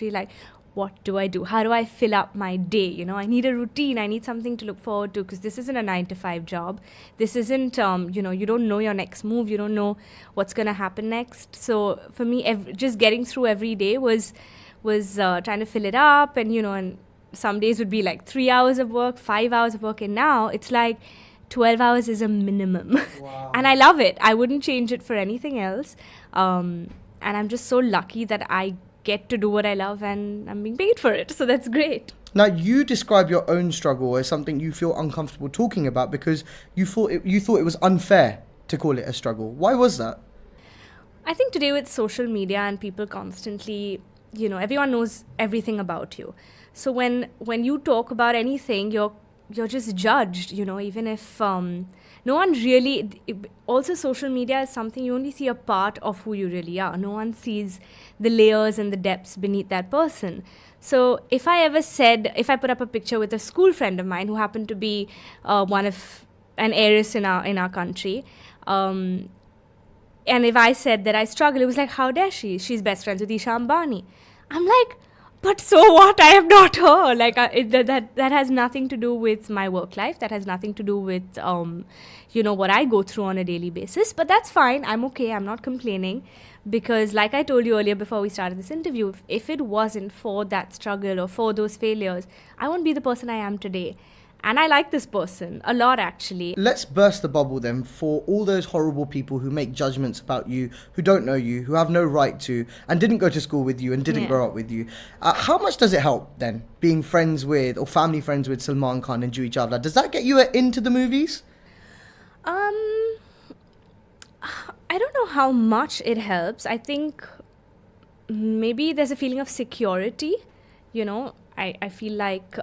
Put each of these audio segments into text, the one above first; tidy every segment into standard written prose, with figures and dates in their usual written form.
like, what do I do? How do I fill up my day? I need a routine. I need something to look forward to, because this isn't a 9 to 5 job. This isn't, you don't know your next move. You don't know what's going to happen next. So for me, just getting through every day was trying to fill it up. And some days would be like 3 hours of work, 5 hours of work. And now it's like 12 hours is a minimum. Wow. And I love it. I wouldn't change it for anything else. And I'm just so lucky that I get to do what I love and I'm being paid for it. So that's great. Now, you describe your own struggle as something you feel uncomfortable talking about because you thought it was unfair to call it a struggle. Why was that? I think today with social media and people constantly, everyone knows everything about you. So when you talk about anything, you're just judged, even if no one really. Also, social media is something you only see a part of who you really are. No one sees the layers and the depths beneath that person. So if I put up a picture with a school friend of mine who happened to be one of an heiress in our country, and if I said that I struggle, it was like, how dare she? She's best friends with Isha Ambani. I'm like, but so what? I am not her. Like that has nothing to do with my work life. That has nothing to do with what I go through on a daily basis. But that's fine. I'm okay. I'm not complaining, because like I told you earlier before we started this interview, if it wasn't for that struggle or for those failures, I won't be the person I am today. And I like this person a lot, actually. Let's burst the bubble then for all those horrible people who make judgments about you, who don't know you, who have no right to, and didn't go to school with you and didn't grow up with you. How much does it help then, being friends with or family friends with Salman Khan and Juhi Chawla? Does that get you into the movies? I don't know how much it helps. I think maybe there's a feeling of security, I feel like,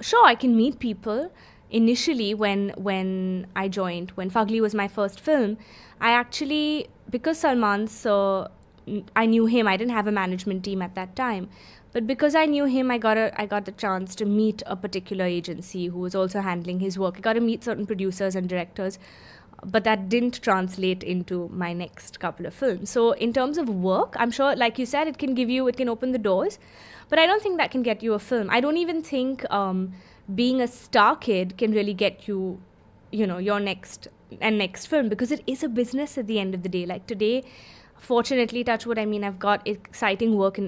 sure, I can meet people. Initially, when I joined, when Fugly was my first film, I actually, because I knew him. I didn't have a management team at that time. But because I knew him, I got the chance to meet a particular agency who was also handling his work. I got to meet certain producers and directors, but that didn't translate into my next couple of films. So in terms of work, I'm sure, like you said, it can open the doors, but I don't think that can get you a film. I don't even think being a star kid can really get you, your next film, because it is a business at the end of the day. Like today, fortunately, touch wood, I've got exciting work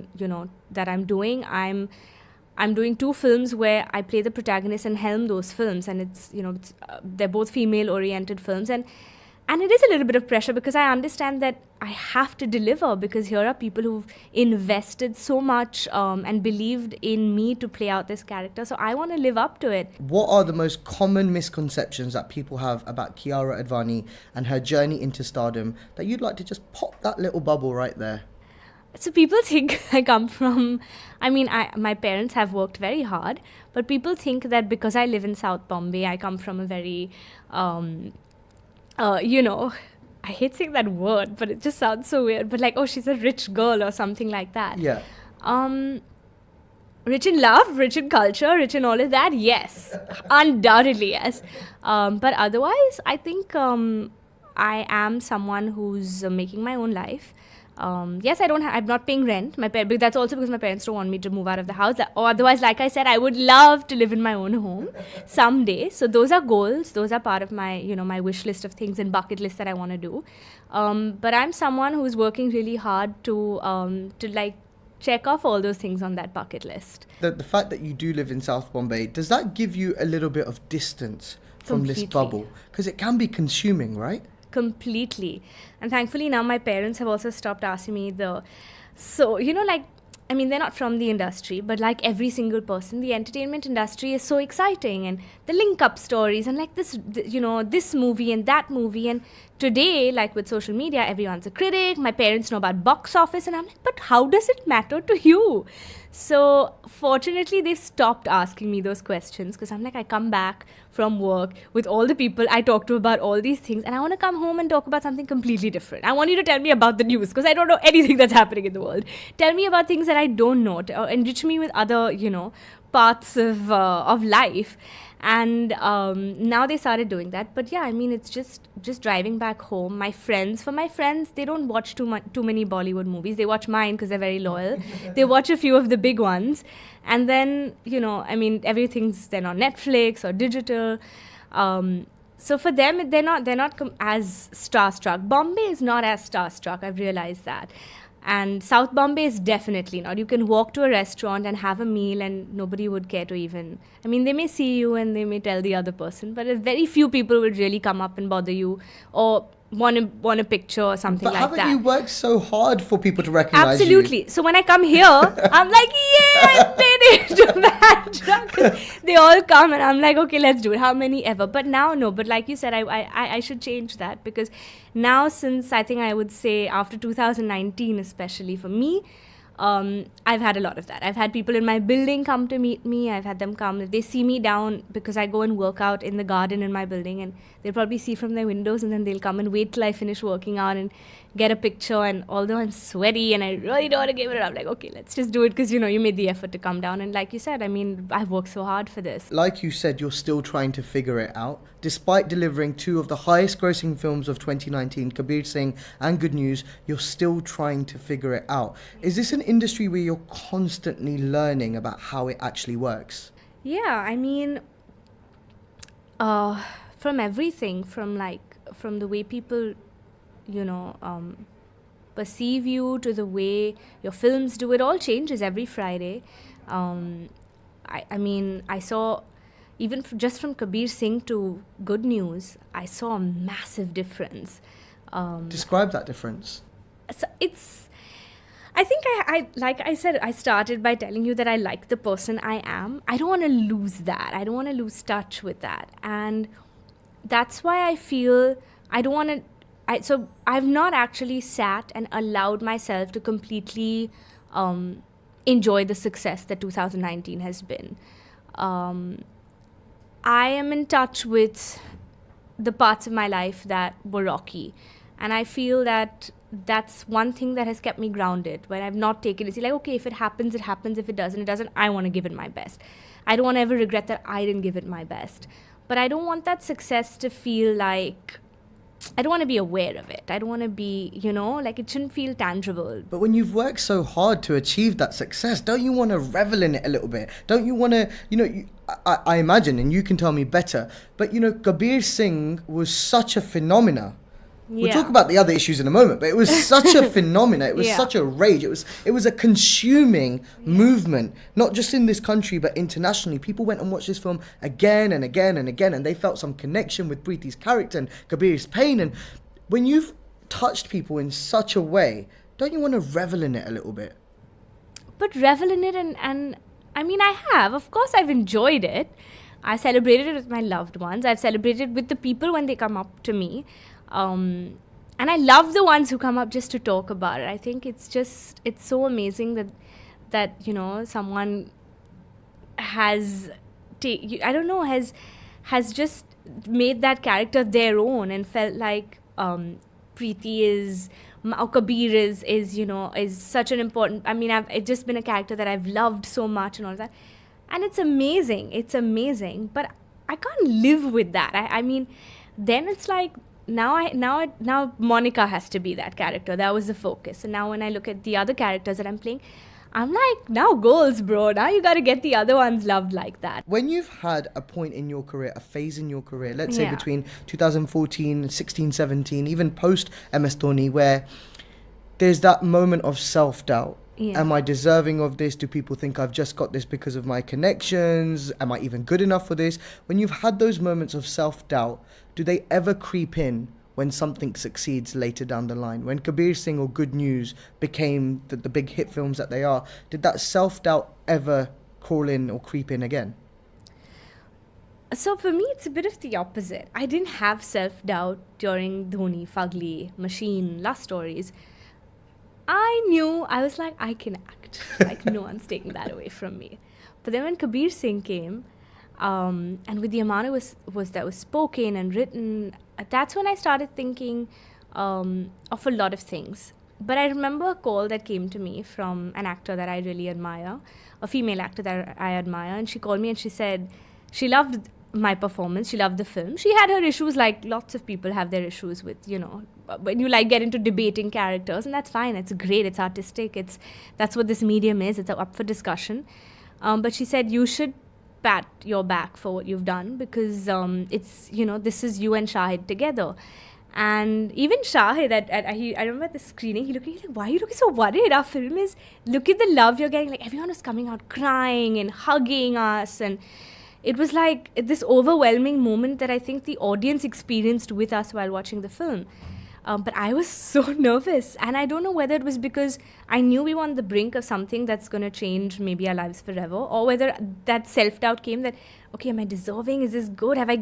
that I'm doing. I'm doing 2 films where I play the protagonist and helm those films, and they're both female-oriented films, and it is a little bit of pressure, because I understand that I have to deliver, because here are people who've invested so much and believed in me to play out this character, so I want to live up to it. What are the most common misconceptions that people have about Kiara Advani and her journey into stardom that you'd like to just pop that little bubble right there? So people think I come from, my parents have worked very hard, but people think that because I live in South Bombay, I come from a very, I hate saying that word, but it just sounds so weird, but like, oh, she's a rich girl or something like that. Yeah. Rich in love, rich in culture, rich in all of that, yes. Undoubtedly, yes. But otherwise, I think I am someone who's making my own life. Yes, I'm not paying rent. But that's also because my parents don't want me to move out of the house. Or otherwise, like I said, I would love to live in my own home someday. So those are goals. Those are part of my, my wish list of things and bucket list that I want to do. But I'm someone who's working really hard to check off all those things on that bucket list. The fact that you do live in South Bombay, does that give you a little bit of distance from this bubble? Because it can be consuming, right? Completely. And thankfully now my parents have also stopped asking me they're not from the industry, but like every single person, the entertainment industry is so exciting, and the link up stories and like this movie and that movie, and today, like with social media, everyone's a critic. My parents know about box office, and I'm like, but how does it matter to you? So fortunately, they've stopped asking me those questions, because I'm like, I come back from work with all the people I talk to about all these things, and I want to come home and talk about something completely different. I want you to tell me about the news, because I don't know anything that's happening in the world. Tell me about things that I don't know, or enrich me with other, parts of life. And now they started doing that. But yeah, I mean, it's just driving back home. For my friends, they don't watch too many Bollywood movies. They watch mine because they're very loyal. They watch a few of the big ones, and then I mean, everything's then on Netflix or digital. So for them, they're not as starstruck. Bombay is not as starstruck. I've realized that. And South Bombay is definitely not. You can walk to a restaurant and have a meal and nobody would care to even... I mean, they may see you and they may tell the other person, but very few people would really come up and bother you or want a picture or something like that. But haven't you worked so hard for people to recognize you? Absolutely. So when I come here, I'm like, yeah, I played it, man. They all come and I'm like, okay, let's do it. How many ever? But now, no. But like you said, I should change that, because now, since I think I would say after 2019, especially for me, I've had a lot of that. I've had people in my building come to meet me. I've had them come. They see me down because I go and work out in the garden in my building, and they'll probably see from their windows, and then they'll come and wait till I finish working out and get a picture. And although I'm sweaty and I really don't want to give it up, I'm like, okay, let's just do it, because you made the effort to come down. And like you said, I mean, I've worked so hard for this. Like you said, you're still trying to figure it out. Despite delivering two of the highest grossing films of 2019, Kabir Singh and Good News, you're still trying to figure it out. Is this an industry where you're constantly learning about how it actually works? Yeah, I mean, from everything, from the way people, perceive you, to the way your films do, it all changes every Friday. I mean, I saw, even just from Kabir Singh to Good News, I saw a massive difference. Describe that difference. So I think I like I said, I started by telling you that I like the person I am. I don't want to lose that. I don't want to lose touch with that. And that's why I feel I don't want to... So I've not actually sat and allowed myself to completely enjoy the success that 2019 has been. I am in touch with the parts of my life that were rocky. And I feel that that's one thing that has kept me grounded, when I've not taken it. It's like, okay, if it happens, it happens. If it doesn't, I want to give it my best. I don't want to ever regret that I didn't give it my best. But I don't want that success to feel like... I don't want to be aware of it. I don't want to be, like, it shouldn't feel tangible. But when you've worked so hard to achieve that success, don't you want to revel in it a little bit? Don't you want to, I imagine, and you can tell me better, but, Kabir Singh was such a phenomena. We'll talk about the other issues in a moment, but it was such a phenomena. It was such a rage. It was a consuming movement, not just in this country, but internationally. People went and watched this film again and again and again, and they felt some connection with Preeti's character and Kabir's pain. And when you've touched people in such a way, don't you want to revel in it a little bit? But revel in it, and I mean, I have. Of course, I've enjoyed it. I celebrated it with my loved ones. I've celebrated with the people when they come up to me. And I love the ones who come up just to talk about it. I think it's so amazing that someone has just made that character their own and felt like Preeti is, or Kabir is such an important... I mean, it's just been a character that I've loved so much and all that. And it's amazing. But I can't live with that. I mean, then it's like, now Monica has to be that character. That was the focus. And now when I look at the other characters that I'm playing, I'm like, now goals, bro. Now you got to get the other ones loved like that. When you've had a point in your career, a phase in your career, let's say between 2014, 16, 17, even post MS Dhoni, where there's that moment of self-doubt. Am I deserving of this? Do people think I've just got this because of my connections? Am I even good enough for this? When you've had those moments of self-doubt, do they ever creep in when something succeeds later down the line? When Kabir Singh or Good News became the big hit films that they are, did that self-doubt ever crawl in or creep in again? So for me, it's a bit of the opposite. I didn't have self-doubt during Dhoni, Fugly, Machine, Lust Stories. I was like, I can act. Like, no one's taking that away from me. But then when Kabir Singh came, and with the amount that was spoken and written, that's when I started thinking of a lot of things. But I remember a call that came to me from an actor that I really admire, a female actor that I admire, and she called me and she said she loved my performance, she loved the film. She had her issues, like lots of people have their issues with, when you like get into debating characters, and that's fine, it's great, it's artistic, that's what this medium is, it's up for discussion. But she said you should pat your back for what you've done, because it's, this is you and Shahid together. And even Shahid, I remember at the screening, he looked at me like, why are you looking so worried? Our film is, look at the love you're getting. Like, everyone was coming out crying and hugging us. And it was like this overwhelming moment that I think the audience experienced with us while watching the film. But I was so nervous. And I don't know whether it was because I knew we were on the brink of something that's going to change maybe our lives forever, or whether that self-doubt came that, okay, am I deserving? Is this good? Am I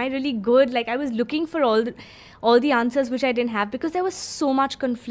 really good? Like, I was looking for all the answers which I didn't have, because there was so much conflict